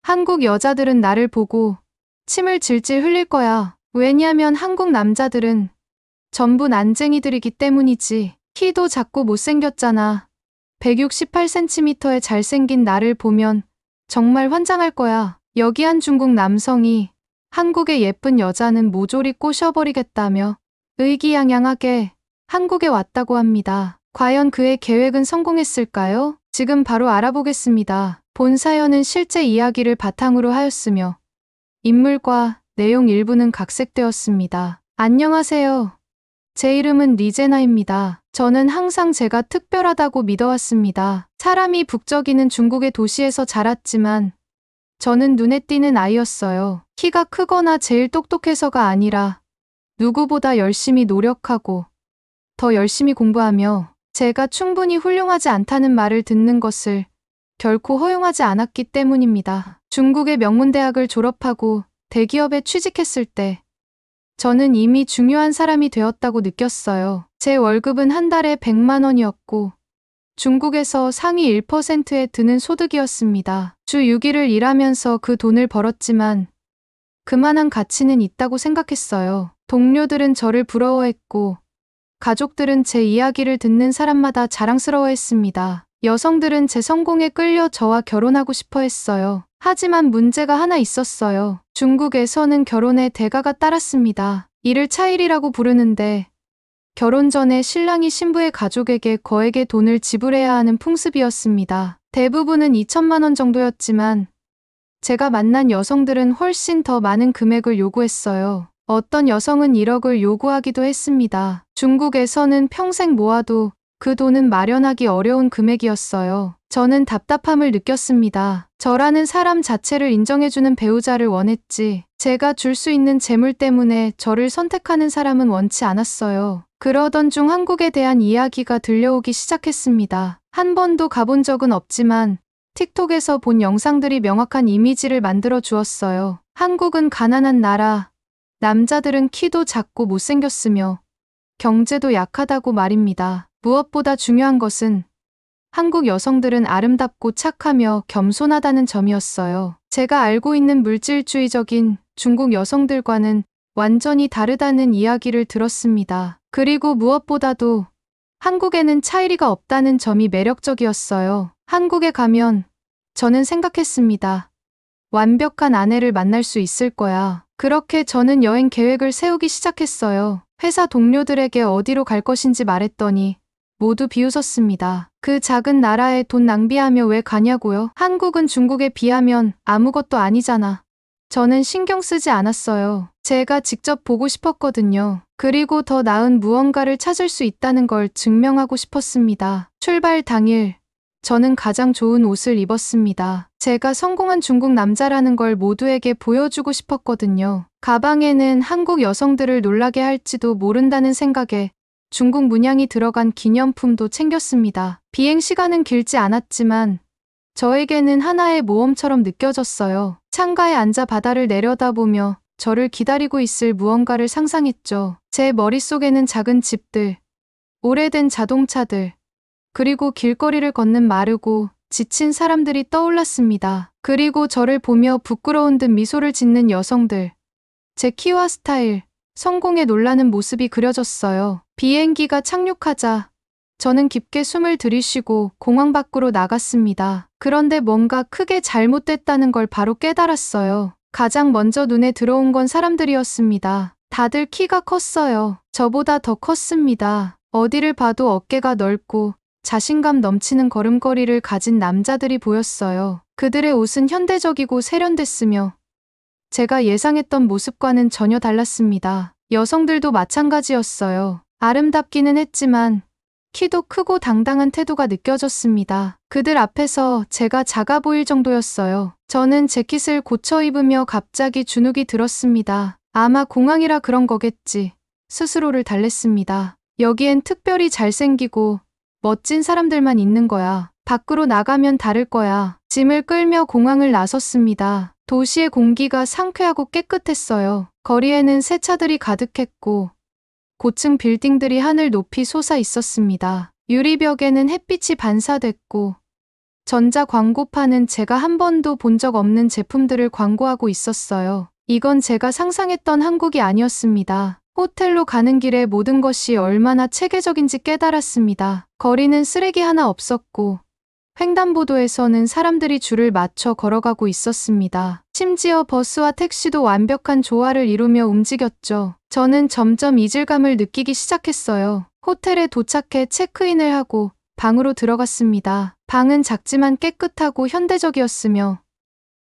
한국 여자들은 나를 보고 침을 질질 흘릴 거야. 왜냐면 한국 남자들은 전부 난쟁이들이기 때문이지. 키도 작고 못생겼잖아. 168cm의 잘생긴 나를 보면 정말 환장할 거야. 여기 한 중국 남성이 한국의 예쁜 여자는 모조리 꼬셔버리겠다며 의기양양하게 한국에 왔다고 합니다. 과연 그의 계획은 성공했을까요? 지금 바로 알아보겠습니다. 본 사연은 실제 이야기를 바탕으로 하였으며 인물과 내용 일부는 각색되었습니다. 안녕하세요. 제 이름은 리제나입니다. 저는 항상 제가 특별하다고 믿어왔습니다. 사람이 북적이는 중국의 도시에서 자랐지만 저는 눈에 띄는 아이였어요. 키가 크거나 제일 똑똑해서가 아니라 누구보다 열심히 노력하고 더 열심히 공부하며 제가 충분히 훌륭하지 않다는 말을 듣는 것을 결코 허용하지 않았기 때문입니다. 중국의 명문대학을 졸업하고 대기업에 취직했을 때 저는 이미 중요한 사람이 되었다고 느꼈어요. 제 월급은 한 달에 100만 원이었고 중국에서 상위 1%에 드는 소득이었습니다. 주 6일을 일하면서 그 돈을 벌었지만 그만한 가치는 있다고 생각했어요. 동료들은 저를 부러워했고 가족들은 제 이야기를 듣는 사람마다 자랑스러워했습니다. 여성들은 제 성공에 끌려 저와 결혼하고 싶어 했어요. 하지만 문제가 하나 있었어요. 중국에서는 결혼에 대가가 따랐습니다. 이를 차일이라고 부르는데 결혼 전에 신랑이 신부의 가족에게 거액의 돈을 지불해야 하는 풍습이었습니다. 대부분은 2천만 원 정도였지만 제가 만난 여성들은 훨씬 더 많은 금액을 요구했어요. 어떤 여성은 1억을 요구하기도 했습니다. 중국에서는 평생 모아도 그 돈은 마련하기 어려운 금액이었어요. 저는 답답함을 느꼈습니다. 저라는 사람 자체를 인정해주는 배우자를 원했지. 제가 줄 수 있는 재물 때문에 저를 선택하는 사람은 원치 않았어요. 그러던 중 한국에 대한 이야기가 들려오기 시작했습니다. 한 번도 가본 적은 없지만 틱톡에서 본 영상들이 명확한 이미지를 만들어 주었어요. 한국은 가난한 나라, 남자들은 키도 작고 못생겼으며 경제도 약하다고 말입니다. 무엇보다 중요한 것은 한국 여성들은 아름답고 착하며 겸손하다는 점이었어요. 제가 알고 있는 물질주의적인 중국 여성들과는 완전히 다르다는 이야기를 들었습니다. 그리고 무엇보다도 한국에는 차이가 없다는 점이 매력적이었어요. 한국에 가면 저는 생각했습니다. 완벽한 아내를 만날 수 있을 거야. 그렇게 저는 여행 계획을 세우기 시작했어요. 회사 동료들에게 어디로 갈 것인지 말했더니 모두 비웃었습니다. 그 작은 나라에 돈 낭비하며 왜 가냐고요? 한국은 중국에 비하면 아무것도 아니잖아. 저는 신경 쓰지 않았어요. 제가 직접 보고 싶었거든요. 그리고 더 나은 무언가를 찾을 수 있다는 걸 증명하고 싶었습니다. 출발 당일, 저는 가장 좋은 옷을 입었습니다. 제가 성공한 중국 남자라는 걸 모두에게 보여주고 싶었거든요. 가방에는 한국 여성들을 놀라게 할지도 모른다는 생각에 중국 문양이 들어간 기념품도 챙겼습니다. 비행 시간은 길지 않았지만 저에게는 하나의 모험처럼 느껴졌어요. 창가에 앉아 바다를 내려다보며 저를 기다리고 있을 무언가를 상상했죠. 제 머릿속에는 작은 집들, 오래된 자동차들, 그리고 길거리를 걷는 마르고 지친 사람들이 떠올랐습니다. 그리고 저를 보며 부끄러운 듯 미소를 짓는 여성들. 제 키와 스타일, 성공에 놀라는 모습이 그려졌어요. 비행기가 착륙하자 저는 깊게 숨을 들이쉬고 공항 밖으로 나갔습니다. 그런데 뭔가 크게 잘못됐다는 걸 바로 깨달았어요. 가장 먼저 눈에 들어온 건 사람들이었습니다. 다들 키가 컸어요. 저보다 더 컸습니다. 어디를 봐도 어깨가 넓고 자신감 넘치는 걸음걸이를 가진 남자들이 보였어요. 그들의 옷은 현대적이고 세련됐으며 제가 예상했던 모습과는 전혀 달랐습니다. 여성들도 마찬가지였어요. 아름답기는 했지만 키도 크고 당당한 태도가 느껴졌습니다. 그들 앞에서 제가 작아 보일 정도였어요. 저는 재킷을 고쳐 입으며 갑자기 주눅이 들었습니다. 아마 공항이라 그런 거겠지. 스스로를 달랬습니다. 여기엔 특별히 잘생기고 멋진 사람들만 있는 거야. 밖으로 나가면 다를 거야. 짐을 끌며 공항을 나섰습니다. 도시의 공기가 상쾌하고 깨끗했어요. 거리에는 새 차들이 가득했고 고층 빌딩들이 하늘 높이 솟아 있었습니다. 유리벽에는 햇빛이 반사됐고 전자 광고판은 제가 한 번도 본 적 없는 제품들을 광고하고 있었어요. 이건 제가 상상했던 한국이 아니었습니다. 호텔로 가는 길에 모든 것이 얼마나 체계적인지 깨달았습니다. 거리는 쓰레기 하나 없었고 횡단보도에서는 사람들이 줄을 맞춰 걸어가고 있었습니다. 심지어 버스와 택시도 완벽한 조화를 이루며 움직였죠. 저는 점점 이질감을 느끼기 시작했어요. 호텔에 도착해 체크인을 하고 방으로 들어갔습니다. 방은 작지만 깨끗하고 현대적이었으며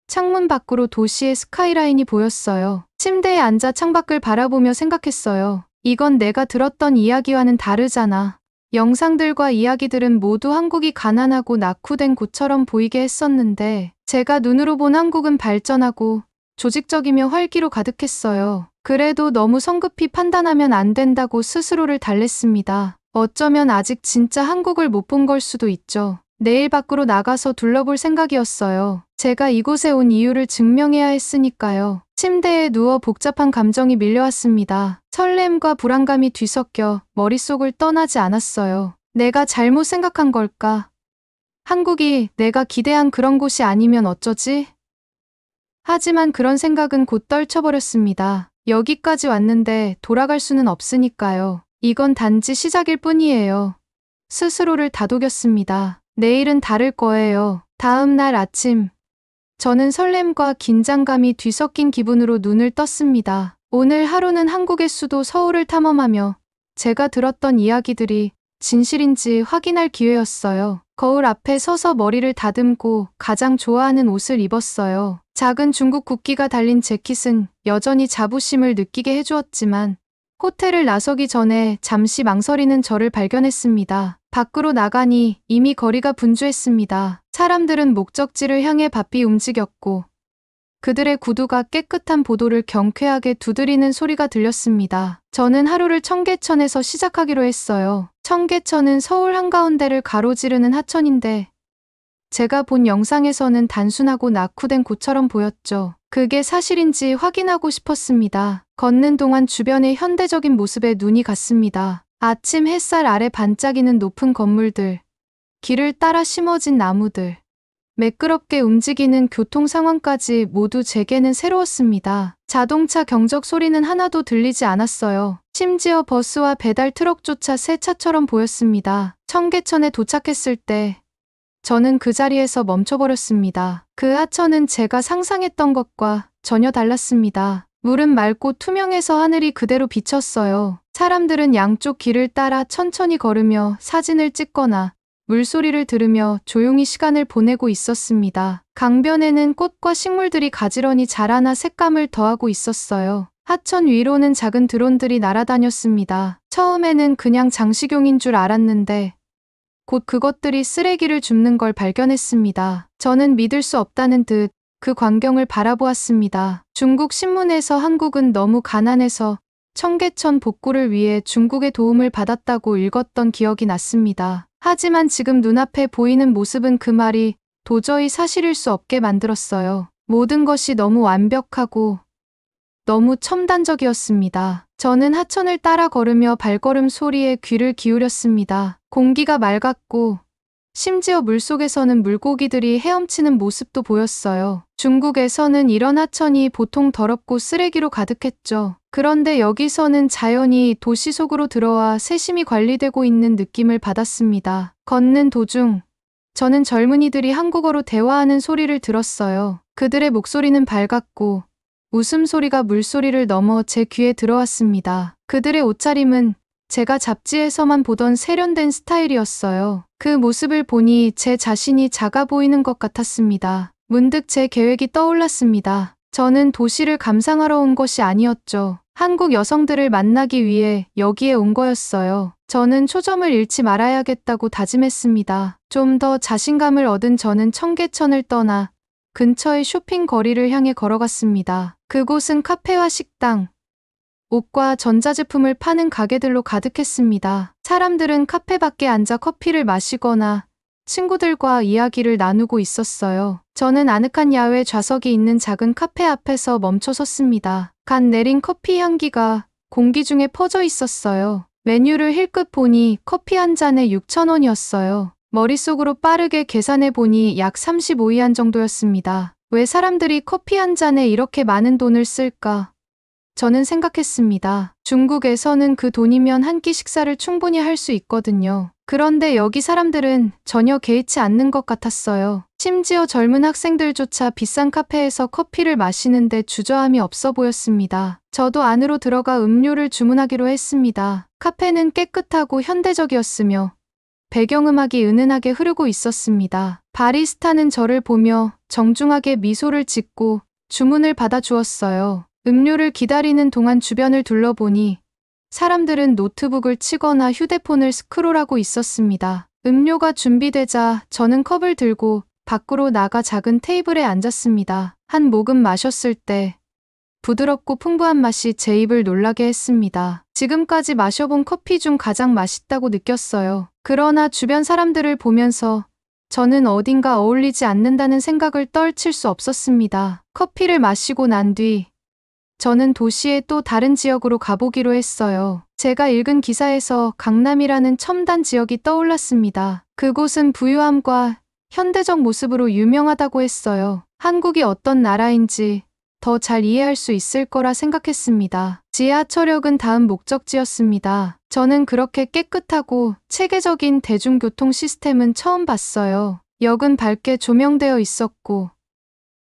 창문 밖으로 도시의 스카이라인이 보였어요. 침대에 앉아 창밖을 바라보며 생각했어요. 이건 내가 들었던 이야기와는 다르잖아. 영상들과 이야기들은 모두 한국이 가난하고 낙후된 곳처럼 보이게 했었는데 제가 눈으로 본 한국은 발전하고 조직적이며 활기로 가득했어요. 그래도 너무 성급히 판단하면 안 된다고 스스로를 달랬습니다. 어쩌면 아직 진짜 한국을 못 본 걸 수도 있죠. 내일 밖으로 나가서 둘러볼 생각이었어요. 제가 이곳에 온 이유를 증명해야 했으니까요. 침대에 누워 복잡한 감정이 밀려왔습니다. 설렘과 불안감이 뒤섞여 머릿속을 떠나지 않았어요. 내가 잘못 생각한 걸까? 한국이 내가 기대한 그런 곳이 아니면 어쩌지? 하지만 그런 생각은 곧 떨쳐버렸습니다. 여기까지 왔는데 돌아갈 수는 없으니까요. 이건 단지 시작일 뿐이에요. 스스로를 다독였습니다. 내일은 다를 거예요. 다음 날 아침, 저는 설렘과 긴장감이 뒤섞인 기분으로 눈을 떴습니다. 오늘 하루는 한국의 수도 서울을 탐험하며 제가 들었던 이야기들이 진실인지 확인할 기회였어요. 거울 앞에 서서 머리를 다듬고 가장 좋아하는 옷을 입었어요. 작은 중국 국기가 달린 재킷은 여전히 자부심을 느끼게 해주었지만 호텔을 나서기 전에 잠시 망설이는 저를 발견했습니다. 밖으로 나가니 이미 거리가 분주했습니다. 사람들은 목적지를 향해 바삐 움직였고 그들의 구두가 깨끗한 보도를 경쾌하게 두드리는 소리가 들렸습니다. 저는 하루를 청계천에서 시작하기로 했어요. 청계천은 서울 한가운데를 가로지르는 하천인데 제가 본 영상에서는 단순하고 낙후된 곳처럼 보였죠. 그게 사실인지 확인하고 싶었습니다. 걷는 동안 주변의 현대적인 모습에 눈이 갔습니다. 아침 햇살 아래 반짝이는 높은 건물들, 길을 따라 심어진 나무들, 매끄럽게 움직이는 교통 상황까지 모두 제게는 새로웠습니다. 자동차 경적 소리는 하나도 들리지 않았어요. 심지어 버스와 배달 트럭조차 새 차처럼 보였습니다. 청계천에 도착했을 때 저는 그 자리에서 멈춰버렸습니다. 그 하천은 제가 상상했던 것과 전혀 달랐습니다. 물은 맑고 투명해서 하늘이 그대로 비쳤어요. 사람들은 양쪽 길을 따라 천천히 걸으며 사진을 찍거나 물소리를 들으며 조용히 시간을 보내고 있었습니다. 강변에는 꽃과 식물들이 가지런히 자라나 색감을 더하고 있었어요. 하천 위로는 작은 드론들이 날아다녔습니다. 처음에는 그냥 장식용인 줄 알았는데 곧 그것들이 쓰레기를 줍는 걸 발견했습니다. 저는 믿을 수 없다는 듯 그 광경을 바라보았습니다. 중국 신문에서 한국은 너무 가난해서 청계천 복구를 위해 중국의 도움을 받았다고 읽었던 기억이 났습니다. 하지만 지금 눈앞에 보이는 모습은 그 말이 도저히 사실일 수 없게 만들었어요. 모든 것이 너무 완벽하고 너무 첨단적이었습니다. 저는 하천을 따라 걸으며 발걸음 소리에 귀를 기울였습니다. 공기가 맑았고 심지어 물속에서는 물고기들이 헤엄치는 모습도 보였어요. 중국에서는 이런 하천이 보통 더럽고 쓰레기로 가득했죠. 그런데 여기서는 자연이 도시 속으로 들어와 세심히 관리되고 있는 느낌을 받았습니다. 걷는 도중 저는 젊은이들이 한국어로 대화하는 소리를 들었어요. 그들의 목소리는 밝았고 웃음소리가 물소리를 넘어 제 귀에 들어왔습니다. 그들의 옷차림은 제가 잡지에서만 보던 세련된 스타일이었어요. 그 모습을 보니 제 자신이 작아 보이는 것 같았습니다. 문득 제 계획이 떠올랐습니다. 저는 도시를 감상하러 온 것이 아니었죠. 한국 여성들을 만나기 위해 여기에 온 거였어요. 저는 초점을 잃지 말아야겠다고 다짐했습니다. 좀 더 자신감을 얻은 저는 청계천을 떠나 근처의 쇼핑 거리를 향해 걸어갔습니다. 그곳은 카페와 식당, 옷과 전자제품을 파는 가게들로 가득했습니다. 사람들은 카페 밖에 앉아 커피를 마시거나 친구들과 이야기를 나누고 있었어요. 저는 아늑한 야외 좌석이 있는 작은 카페 앞에서 멈춰 섰습니다. 갓 내린 커피 향기가 공기 중에 퍼져 있었어요. 메뉴를 힐끗 보니 커피 한 잔에 6,000원이었어요. 머릿속으로 빠르게 계산해 보니 약 35위안 정도였습니다. 왜 사람들이 커피 한 잔에 이렇게 많은 돈을 쓸까? 저는 생각했습니다. 중국에서는 그 돈이면 한 끼 식사를 충분히 할 수 있거든요. 그런데 여기 사람들은 전혀 개의치 않는 것 같았어요. 심지어 젊은 학생들조차 비싼 카페에서 커피를 마시는데 주저함이 없어 보였습니다. 저도 안으로 들어가 음료를 주문하기로 했습니다. 카페는 깨끗하고 현대적이었으며 배경음악이 은은하게 흐르고 있었습니다. 바리스타는 저를 보며 정중하게 미소를 짓고 주문을 받아주었어요. 음료를 기다리는 동안 주변을 둘러보니 사람들은 노트북을 치거나 휴대폰을 스크롤하고 있었습니다. 음료가 준비되자 저는 컵을 들고 밖으로 나가 작은 테이블에 앉았습니다. 한 모금 마셨을 때 부드럽고 풍부한 맛이 제 입을 놀라게 했습니다. 지금까지 마셔본 커피 중 가장 맛있다고 느꼈어요. 그러나 주변 사람들을 보면서 저는 어딘가 어울리지 않는다는 생각을 떨칠 수 없었습니다. 커피를 마시고 난 뒤 저는 도시의 또 다른 지역으로 가보기로 했어요. 제가 읽은 기사에서 강남이라는 첨단 지역이 떠올랐습니다. 그곳은 부유함과 현대적 모습으로 유명하다고 했어요. 한국이 어떤 나라인지 더 잘 이해할 수 있을 거라 생각했습니다. 지하철역은 다음 목적지였습니다. 저는 그렇게 깨끗하고 체계적인 대중교통 시스템은 처음 봤어요. 역은 밝게 조명되어 있었고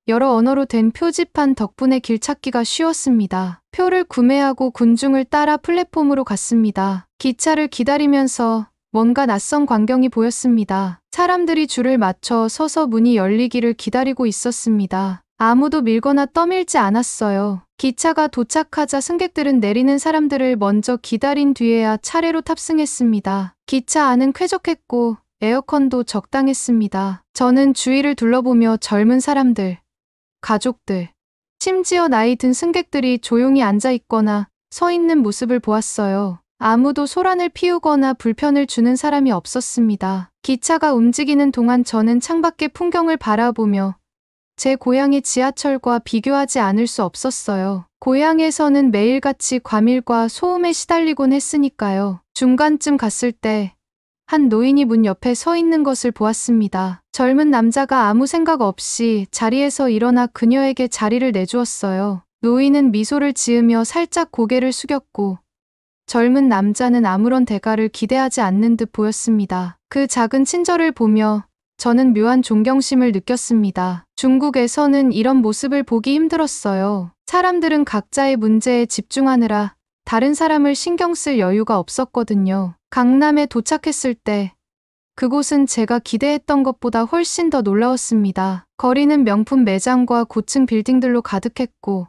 여러 언어로 된 표지판 덕분에 길 찾기가 쉬웠습니다. 표를 구매하고 군중을 따라 플랫폼으로 갔습니다. 기차를 기다리면서 뭔가 낯선 광경이 보였습니다. 사람들이 줄을 맞춰 서서 문이 열리기를 기다리고 있었습니다. 아무도 밀거나 떠밀지 않았어요. 기차가 도착하자 승객들은 내리는 사람들을 먼저 기다린 뒤에야 차례로 탑승했습니다. 기차 안은 쾌적했고 에어컨도 적당했습니다. 저는 주위를 둘러보며 젊은 사람들, 가족들, 심지어 나이 든 승객들이 조용히 앉아 있거나 서 있는 모습을 보았어요. 아무도 소란을 피우거나 불편을 주는 사람이 없었습니다. 기차가 움직이는 동안 저는 창밖의 풍경을 바라보며 제 고향의 지하철과 비교하지 않을 수 없었어요. 고향에서는 매일같이 과밀과 소음에 시달리곤 했으니까요. 중간쯤 갔을 때 한 노인이 문 옆에 서 있는 것을 보았습니다. 젊은 남자가 아무 생각 없이 자리에서 일어나 그녀에게 자리를 내주었어요. 노인은 미소를 지으며 살짝 고개를 숙였고 젊은 남자는 아무런 대가를 기대하지 않는 듯 보였습니다. 그 작은 친절을 보며 저는 묘한 존경심을 느꼈습니다. 중국에서는 이런 모습을 보기 힘들었어요. 사람들은 각자의 문제에 집중하느라 다른 사람을 신경 쓸 여유가 없었거든요. 강남에 도착했을 때 그곳은 제가 기대했던 것보다 훨씬 더 놀라웠습니다. 거리는 명품 매장과 고층 빌딩들로 가득했고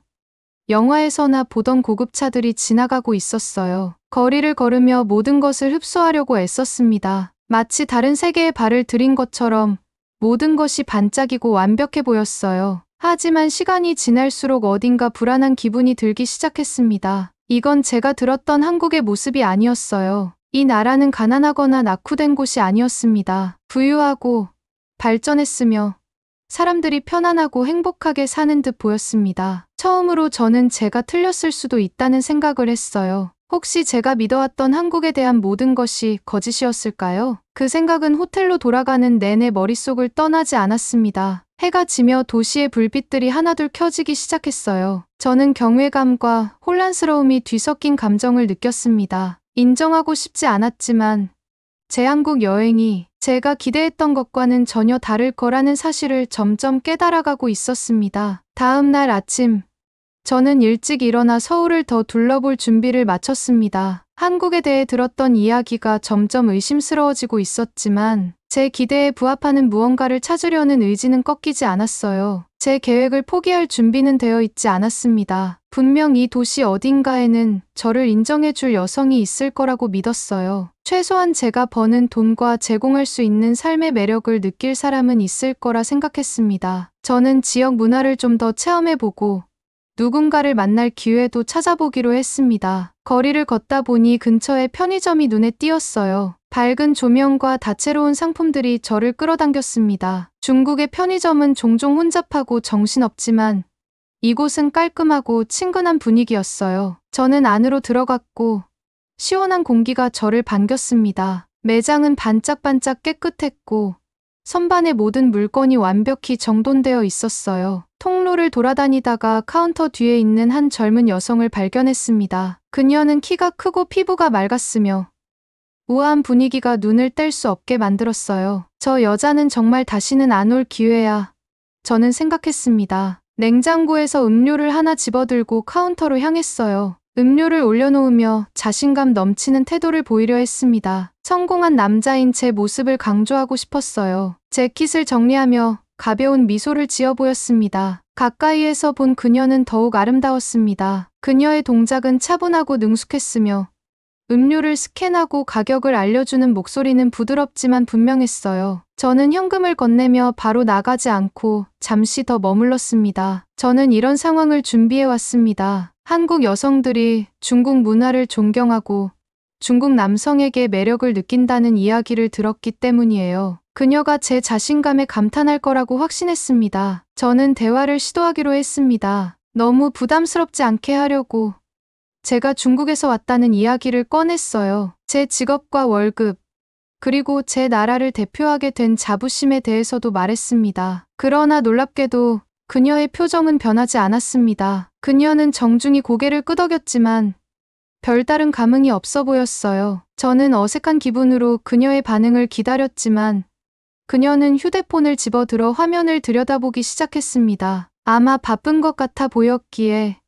영화에서나 보던 고급차들이 지나가고 있었어요. 거리를 걸으며 모든 것을 흡수하려고 애썼습니다. 마치 다른 세계에 발을 들인 것처럼 모든 것이 반짝이고 완벽해 보였어요. 하지만 시간이 지날수록 어딘가 불안한 기분이 들기 시작했습니다. 이건 제가 들었던 한국의 모습이 아니었어요. 이 나라는 가난하거나 낙후된 곳이 아니었습니다. 부유하고 발전했으며 사람들이 편안하고 행복하게 사는 듯 보였습니다. 처음으로 저는 제가 틀렸을 수도 있다는 생각을 했어요. 혹시 제가 믿어왔던 한국에 대한 모든 것이 거짓이었을까요? 그 생각은 호텔로 돌아가는 내내 머릿속을 떠나지 않았습니다. 해가 지며 도시의 불빛들이 하나둘 켜지기 시작했어요. 저는 경외감과 혼란스러움이 뒤섞인 감정을 느꼈습니다. 인정하고 싶지 않았지만 제 한국 여행이 제가 기대했던 것과는 전혀 다를 거라는 사실을 점점 깨달아가고 있었습니다. 다음 날 아침, 저는 일찍 일어나 서울을 더 둘러볼 준비를 마쳤습니다. 한국에 대해 들었던 이야기가 점점 의심스러워지고 있었지만 제 기대에 부합하는 무언가를 찾으려는 의지는 꺾이지 않았어요. 제 계획을 포기할 준비는 되어 있지 않았습니다. 분명 이 도시 어딘가에는 저를 인정해줄 여성이 있을 거라고 믿었어요. 최소한 제가 버는 돈과 제공할 수 있는 삶의 매력을 느낄 사람은 있을 거라 생각했습니다. 저는 지역 문화를 좀 더 체험해보고 누군가를 만날 기회도 찾아보기로 했습니다. 거리를 걷다 보니 근처에 편의점이 눈에 띄었어요. 밝은 조명과 다채로운 상품들이 저를 끌어당겼습니다. 중국의 편의점은 종종 혼잡하고 정신없지만 이곳은 깔끔하고 친근한 분위기였어요. 저는 안으로 들어갔고 시원한 공기가 저를 반겼습니다. 매장은 반짝반짝 깨끗했고 선반의 모든 물건이 완벽히 정돈되어 있었어요. 통로를 돌아다니다가 카운터 뒤에 있는 한 젊은 여성을 발견했습니다. 그녀는 키가 크고 피부가 맑았으며 우아한 분위기가 눈을 뗄 수 없게 만들었어요. 저 여자는 정말 다시는 안 올 기회야. 저는 생각했습니다. 냉장고에서 음료를 하나 집어들고 카운터로 향했어요. 음료를 올려놓으며 자신감 넘치는 태도를 보이려 했습니다. 성공한 남자인 제 모습을 강조하고 싶었어요. 재킷을 정리하며 가벼운 미소를 지어 보였습니다. 가까이에서 본 그녀는 더욱 아름다웠습니다. 그녀의 동작은 차분하고 능숙했으며 음료를 스캔하고 가격을 알려주는 목소리는 부드럽지만 분명했어요. 저는 현금을 건네며 바로 나가지 않고 잠시 더 머물렀습니다. 저는 이런 상황을 준비해 왔습니다. 한국 여성들이 중국 문화를 존경하고 중국 남성에게 매력을 느낀다는 이야기를 들었기 때문이에요. 그녀가 제 자신감에 감탄할 거라고 확신했습니다. 저는 대화를 시도하기로 했습니다. 너무 부담스럽지 않게 하려고 제가 중국에서 왔다는 이야기를 꺼냈어요. 제 직업과 월급, 그리고 제 나라를 대표하게 된 자부심에 대해서도 말했습니다. 그러나 놀랍게도 그녀의 표정은 변하지 않았습니다. 그녀는 정중히 고개를 끄덕였지만 별다른 감흥이 없어 보였어요. 저는 어색한 기분으로 그녀의 반응을 기다렸지만 그녀는 휴대폰을 집어들어 화면을 들여다보기 시작했습니다. 아마 바쁜 것 같아 보였기에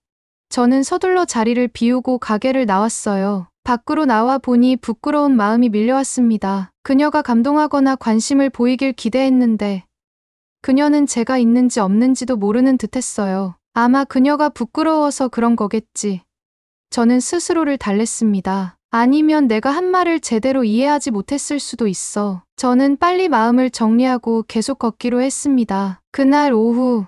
저는 서둘러 자리를 비우고 가게를 나왔어요. 밖으로 나와 보니 부끄러운 마음이 밀려왔습니다. 그녀가 감동하거나 관심을 보이길 기대했는데 그녀는 제가 있는지 없는지도 모르는 듯했어요. 아마 그녀가 부끄러워서 그런 거겠지. 저는 스스로를 달랬습니다. 아니면 내가 한 말을 제대로 이해하지 못했을 수도 있어. 저는 빨리 마음을 정리하고 계속 걷기로 했습니다. 그날 오후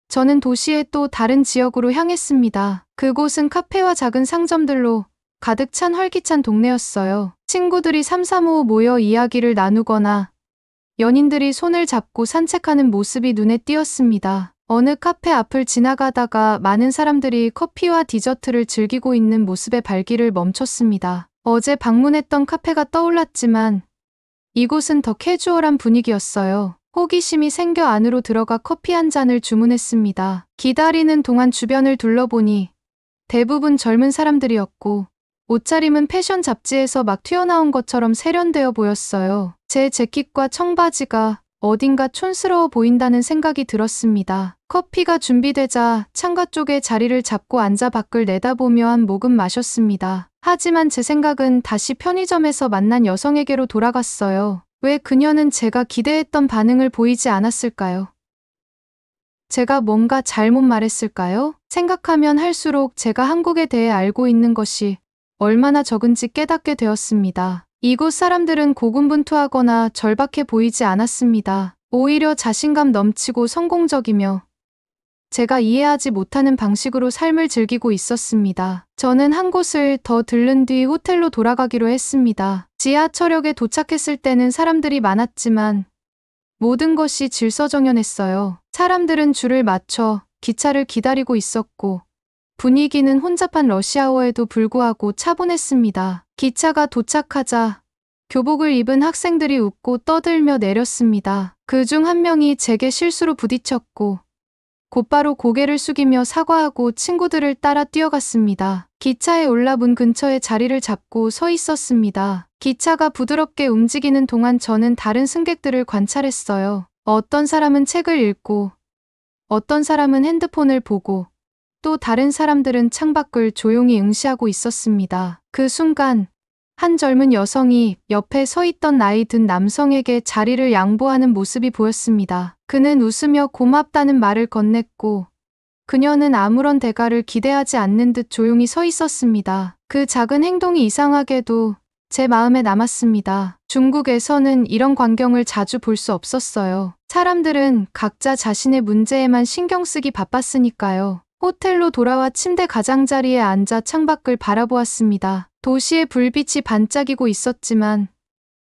저는 도시의 또 다른 지역으로 향했습니다. 그곳은 카페와 작은 상점들로 가득 찬 활기찬 동네였어요. 친구들이 삼삼오오 모여 이야기를 나누거나 연인들이 손을 잡고 산책하는 모습이 눈에 띄었습니다. 어느 카페 앞을 지나가다가 많은 사람들이 커피와 디저트를 즐기고 있는 모습에 발길을 멈췄습니다. 어제 방문했던 카페가 떠올랐지만 이곳은 더 캐주얼한 분위기였어요. 호기심이 생겨 안으로 들어가 커피 한 잔을 주문했습니다. 기다리는 동안 주변을 둘러보니 대부분 젊은 사람들이었고 옷차림은 패션 잡지에서 막 튀어나온 것처럼 세련되어 보였어요. 제 재킷과 청바지가 어딘가 촌스러워 보인다는 생각이 들었습니다. 커피가 준비되자 창가 쪽에 자리를 잡고 앉아 밖을 내다보며 한 모금 마셨습니다. 하지만 제 생각은 다시 편의점에서 만난 여성에게로 돌아갔어요. 왜 그녀는 제가 기대했던 반응을 보이지 않았을까요? 제가 뭔가 잘못 말했을까요? 생각하면 할수록 제가 한국에 대해 알고 있는 것이 얼마나 적은지 깨닫게 되었습니다. 이곳 사람들은 고군분투하거나 절박해 보이지 않았습니다. 오히려 자신감 넘치고 성공적이며 제가 이해하지 못하는 방식으로 삶을 즐기고 있었습니다. 저는 한 곳을 더 들른 뒤 호텔로 돌아가기로 했습니다. 지하철역에 도착했을 때는 사람들이 많았지만 모든 것이 질서정연했어요. 사람들은 줄을 맞춰 기차를 기다리고 있었고 분위기는 혼잡한 러시아어에도 불구하고 차분했습니다. 기차가 도착하자 교복을 입은 학생들이 웃고 떠들며 내렸습니다. 그중 한 명이 제게 실수로 부딪혔고 곧바로 고개를 숙이며 사과하고 친구들을 따라 뛰어갔습니다. 기차에 올라 문 근처에 자리를 잡고 서 있었습니다. 기차가 부드럽게 움직이는 동안 저는 다른 승객들을 관찰했어요. 어떤 사람은 책을 읽고 어떤 사람은 핸드폰을 보고 또 다른 사람들은 창밖을 조용히 응시하고 있었습니다. 그 순간 한 젊은 여성이 옆에 서 있던 나이 든 남성에게 자리를 양보하는 모습이 보였습니다. 그는 웃으며 고맙다는 말을 건넸고 그녀는 아무런 대가를 기대하지 않는 듯 조용히 서 있었습니다. 그 작은 행동이 이상하게도 제 마음에 남았습니다. 중국에서는 이런 광경을 자주 볼 수 없었어요. 사람들은 각자 자신의 문제에만 신경 쓰기 바빴으니까요. 호텔로 돌아와 침대 가장자리에 앉아 창밖을 바라보았습니다. 도시의 불빛이 반짝이고 있었지만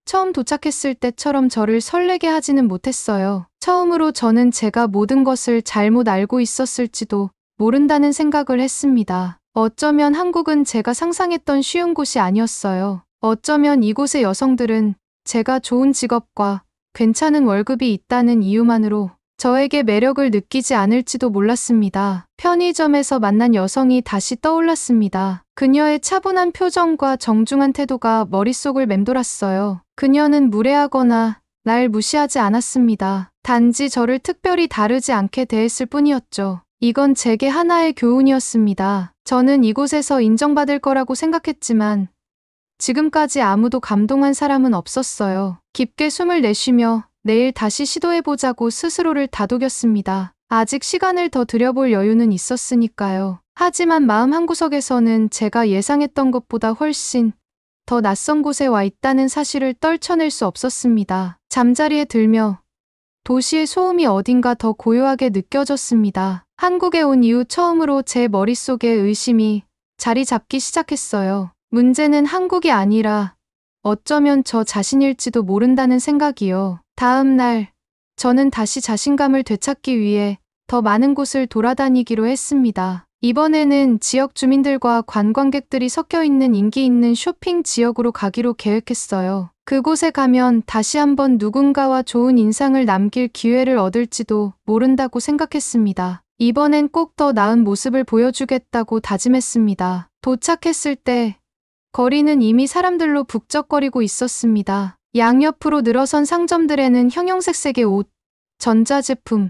처음 도착했을 때처럼 저를 설레게 하지는 못했어요. 처음으로 저는 제가 모든 것을 잘못 알고 있었을지도 모른다는 생각을 했습니다. 어쩌면 한국은 제가 상상했던 쉬운 곳이 아니었어요. 어쩌면 이곳의 여성들은 제가 좋은 직업과 괜찮은 월급이 있다는 이유만으로 저에게 매력을 느끼지 않을지도 몰랐습니다. 편의점에서 만난 여성이 다시 떠올랐습니다. 그녀의 차분한 표정과 정중한 태도가 머릿속을 맴돌았어요. 그녀는 무례하거나 날 무시하지 않았습니다. 단지 저를 특별히 다르지 않게 대했을 뿐이었죠. 이건 제게 하나의 교훈이었습니다. 저는 이곳에서 인정받을 거라고 생각했지만 지금까지 아무도 감동한 사람은 없었어요. 깊게 숨을 내쉬며 내일 다시 시도해보자고 스스로를 다독였습니다. 아직 시간을 더 들여볼 여유는 있었으니까요. 하지만 마음 한구석에서는 제가 예상했던 것보다 훨씬 더 낯선 곳에 와 있다는 사실을 떨쳐낼 수 없었습니다. 잠자리에 들며 도시의 소음이 어딘가 더 고요하게 느껴졌습니다. 한국에 온 이후 처음으로 제 머릿속에 의심이 자리 잡기 시작했어요. 문제는 한국이 아니라 어쩌면 저 자신일지도 모른다는 생각이요. 다음 날, 저는 다시 자신감을 되찾기 위해 더 많은 곳을 돌아다니기로 했습니다. 이번에는 지역 주민들과 관광객들이 섞여 있는 인기 있는 쇼핑 지역으로 가기로 계획했어요. 그곳에 가면 다시 한번 누군가와 좋은 인상을 남길 기회를 얻을지도 모른다고 생각했습니다. 이번엔 꼭 더 나은 모습을 보여주겠다고 다짐했습니다. 도착했을 때 거리는 이미 사람들로 북적거리고 있었습니다. 양옆으로 늘어선 상점들에는 형형색색의 옷, 전자제품,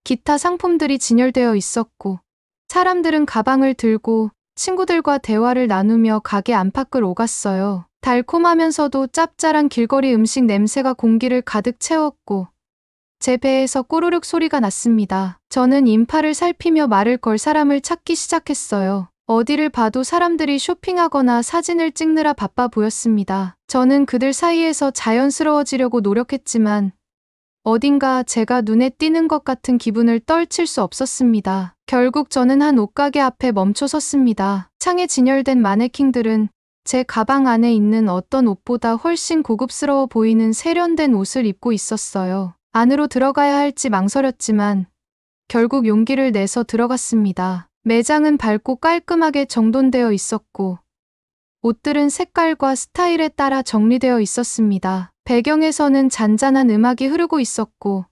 기타 상품들이 진열되어 있었고 사람들은 가방을 들고 친구들과 대화를 나누며 가게 안팎을 오갔어요. 달콤하면서도 짭짤한 길거리 음식 냄새가 공기를 가득 채웠고 제 배에서 꼬르륵 소리가 났습니다. 저는 인파를 살피며 말을 걸 사람을 찾기 시작했어요. 어디를 봐도 사람들이 쇼핑하거나 사진을 찍느라 바빠 보였습니다. 저는 그들 사이에서 자연스러워지려고 노력했지만 어딘가 제가 눈에 띄는 것 같은 기분을 떨칠 수 없었습니다. 결국 저는 한 옷가게 앞에 멈춰 섰습니다. 창에 진열된 마네킹들은 제 가방 안에 있는 어떤 옷보다 훨씬 고급스러워 보이는 세련된 옷을 입고 있었어요. 안으로 들어가야 할지 망설였지만 결국 용기를 내서 들어갔습니다. 매장은 밝고 깔끔하게 정돈되어 있었고 옷들은 색깔과 스타일에 따라 정리되어 있었습니다. 배경에서는 잔잔한 음악이 흐르고 있었고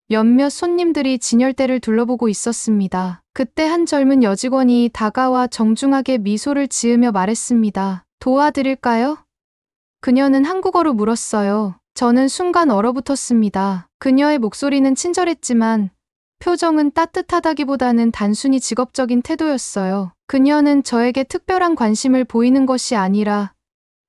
몇몇 손님들이 진열대를 둘러보고 있었습니다. 그때 한 젊은 여직원이 다가와 정중하게 미소를 지으며 말했습니다. 도와드릴까요? 그녀는 한국어로 물었어요. 저는 순간 얼어붙었습니다. 그녀의 목소리는 친절했지만 표정은 따뜻하다기보다는 단순히 직업적인 태도였어요. 그녀는 저에게 특별한 관심을 보이는 것이 아니라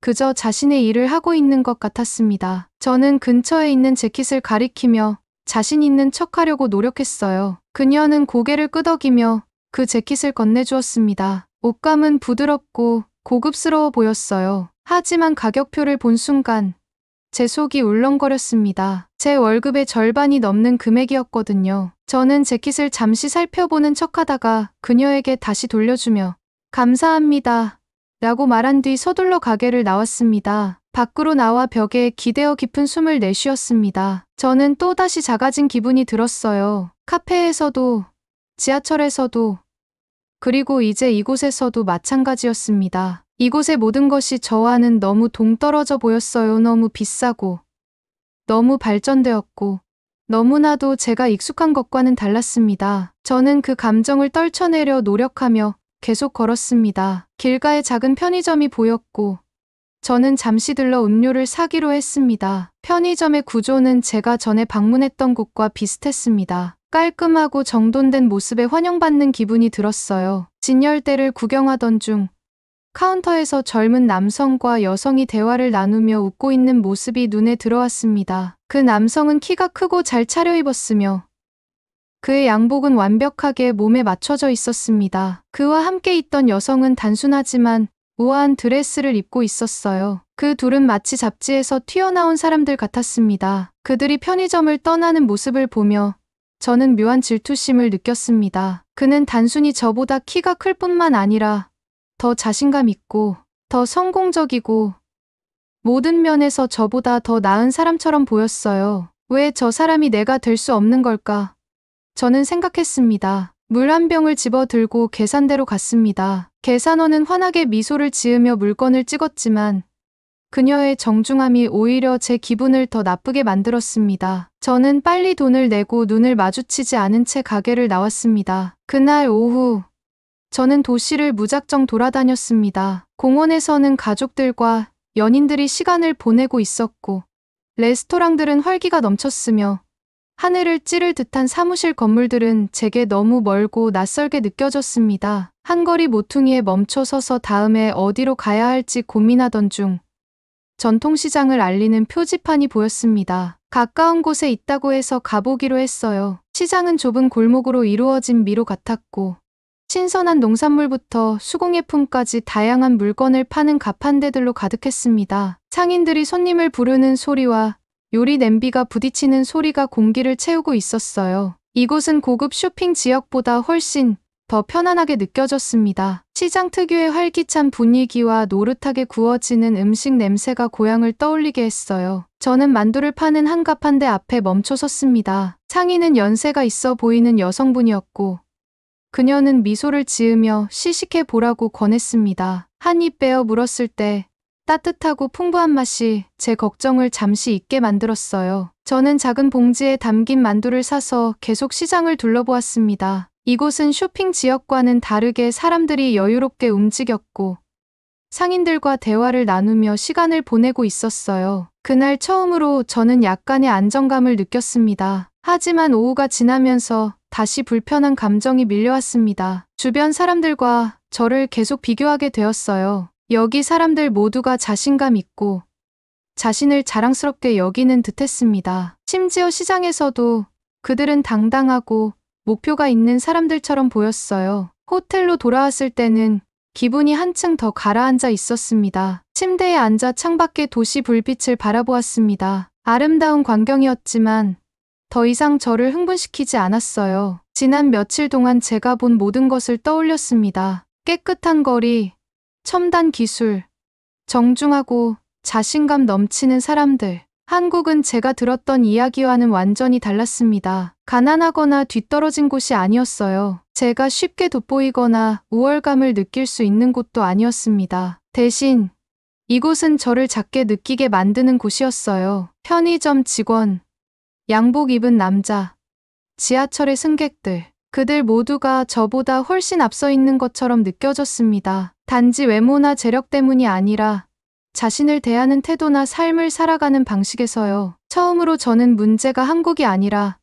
그저 자신의 일을 하고 있는 것 같았습니다. 저는 근처에 있는 재킷을 가리키며 자신 있는 척하려고 노력했어요. 그녀는 고개를 끄덕이며 그 재킷을 건네주었습니다. 옷감은 부드럽고 고급스러워 보였어요. 하지만 가격표를 본 순간 제 속이 울렁거렸습니다. 제 월급의 절반이 넘는 금액이었거든요. 저는 재킷을 잠시 살펴보는 척하다가 그녀에게 다시 돌려주며 감사합니다 라고 말한 뒤 서둘러 가게를 나왔습니다. 밖으로 나와 벽에 기대어 깊은 숨을 내쉬었습니다. 저는 또다시 작아진 기분이 들었어요. 카페에서도, 지하철에서도, 그리고 이제 이곳에서도 마찬가지였습니다. 이곳의 모든 것이 저와는 너무 동떨어져 보였어요. 너무 비싸고, 너무 발전되었고, 너무나도 제가 익숙한 것과는 달랐습니다. 저는 그 감정을 떨쳐내려 노력하며 계속 걸었습니다. 길가에 작은 편의점이 보였고, 저는 잠시 들러 음료를 사기로 했습니다. 편의점의 구조는 제가 전에 방문했던 곳과 비슷했습니다. 깔끔하고 정돈된 모습에 환영받는 기분이 들었어요. 진열대를 구경하던 중 카운터에서 젊은 남성과 여성이 대화를 나누며 웃고 있는 모습이 눈에 들어왔습니다. 그 남성은 키가 크고 잘 차려입었으며 그의 양복은 완벽하게 몸에 맞춰져 있었습니다. 그와 함께 있던 여성은 단순하지만 우아한 드레스를 입고 있었어요. 그 둘은 마치 잡지에서 튀어나온 사람들 같았습니다. 그들이 편의점을 떠나는 모습을 보며 저는 묘한 질투심을 느꼈습니다. 그는 단순히 저보다 키가 클 뿐만 아니라 더 자신감 있고 더 성공적이고 모든 면에서 저보다 더 나은 사람처럼 보였어요. 왜 저 사람이 내가 될 수 없는 걸까? 저는 생각했습니다. 물 한 병을 집어 들고 계산대로 갔습니다. 계산원은 환하게 미소를 지으며 물건을 찍었지만 그녀의 정중함이 오히려 제 기분을 더 나쁘게 만들었습니다. 저는 빨리 돈을 내고 눈을 마주치지 않은 채 가게를 나왔습니다. 그날 오후 저는 도시를 무작정 돌아다녔습니다. 공원에서는 가족들과 연인들이 시간을 보내고 있었고 레스토랑들은 활기가 넘쳤으며 하늘을 찌를 듯한 사무실 건물들은 제게 너무 멀고 낯설게 느껴졌습니다. 한 거리 모퉁이에 멈춰 서서 다음에 어디로 가야 할지 고민하던 중 전통시장을 알리는 표지판이 보였습니다. 가까운 곳에 있다고 해서 가보기로 했어요. 시장은 좁은 골목으로 이루어진 미로 같았고 신선한 농산물부터 수공예품까지 다양한 물건을 파는 가판대들로 가득했습니다. 상인들이 손님을 부르는 소리와 요리 냄비가 부딪히는 소리가 공기를 채우고 있었어요. 이곳은 고급 쇼핑 지역보다 훨씬 더 편안하게 느껴졌습니다. 시장 특유의 활기찬 분위기와 노릇하게 구워지는 음식 냄새가 고향을 떠올리게 했어요. 저는 만두를 파는 한 가판대 앞에 멈춰 섰습니다. 상인은 연세가 있어 보이는 여성분이었고 그녀는 미소를 지으며 시식해 보라고 권했습니다. 한 입 베어 물었을 때 따뜻하고 풍부한 맛이 제 걱정을 잠시 잊게 만들었어요. 저는 작은 봉지에 담긴 만두를 사서 계속 시장을 둘러보았습니다. 이곳은 쇼핑 지역과는 다르게 사람들이 여유롭게 움직였고 상인들과 대화를 나누며 시간을 보내고 있었어요. 그날 처음으로 저는 약간의 안정감을 느꼈습니다. 하지만 오후가 지나면서 다시 불편한 감정이 밀려왔습니다. 주변 사람들과 저를 계속 비교하게 되었어요. 여기 사람들 모두가 자신감 있고 자신을 자랑스럽게 여기는 듯했습니다. 심지어 시장에서도 그들은 당당하고 목표가 있는 사람들처럼 보였어요. 호텔로 돌아왔을 때는 기분이 한층 더 가라앉아 있었습니다. 침대에 앉아 창밖의 도시 불빛을 바라보았습니다. 아름다운 광경이었지만 더 이상 저를 흥분시키지 않았어요. 지난 며칠 동안 제가 본 모든 것을 떠올렸습니다. 깨끗한 거리, 첨단 기술, 정중하고 자신감 넘치는 사람들. 한국은 제가 들었던 이야기와는 완전히 달랐습니다. 가난하거나 뒤떨어진 곳이 아니었어요. 제가 쉽게 돋보이거나 우월감을 느낄 수 있는 곳도 아니었습니다. 대신 이곳은 저를 작게 느끼게 만드는 곳이었어요. 편의점 직원, 양복 입은 남자, 지하철의 승객들. 그들 모두가 저보다 훨씬 앞서 있는 것처럼 느껴졌습니다. 단지 외모나 재력 때문이 아니라 자신을 대하는 태도나 삶을 살아가는 방식에서요. 처음으로 저는 문제가 한국이 아니라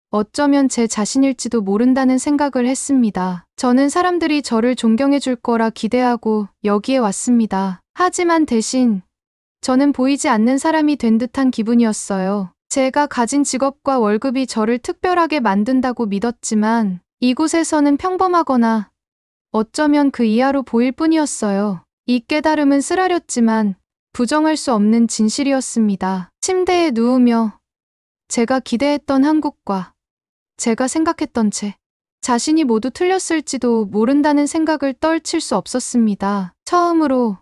어쩌면 제 자신일지도 모른다는 생각을 했습니다. 저는 사람들이 저를 존경해 줄 거라 기대하고 여기에 왔습니다. 하지만 대신 저는 보이지 않는 사람이 된 듯한 기분이었어요. 제가 가진 직업과 월급이 저를 특별하게 만든다고 믿었지만 이곳에서는 평범하거나 어쩌면 그 이하로 보일 뿐이었어요. 이 깨달음은 쓰라렸지만 부정할 수 없는 진실이었습니다. 침대에 누우며 제가 기대했던 한국과 제가 생각했던 제 자신이 모두 틀렸을지도 모른다는 생각을 떨칠 수 없었습니다. 처음으로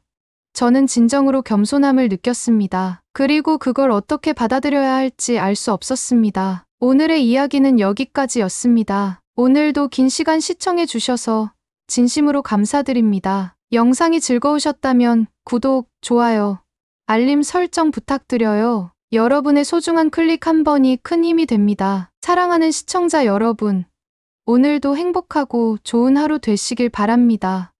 저는 진정으로 겸손함을 느꼈습니다. 그리고 그걸 어떻게 받아들여야 할지 알 수 없었습니다. 오늘의 이야기는 여기까지였습니다. 오늘도 긴 시간 시청해 주셔서 진심으로 감사드립니다. 영상이 즐거우셨다면 구독, 좋아요, 알림 설정 부탁드려요. 여러분의 소중한 클릭 한 번이 큰 힘이 됩니다. 사랑하는 시청자 여러분, 오늘도 행복하고 좋은 하루 되시길 바랍니다.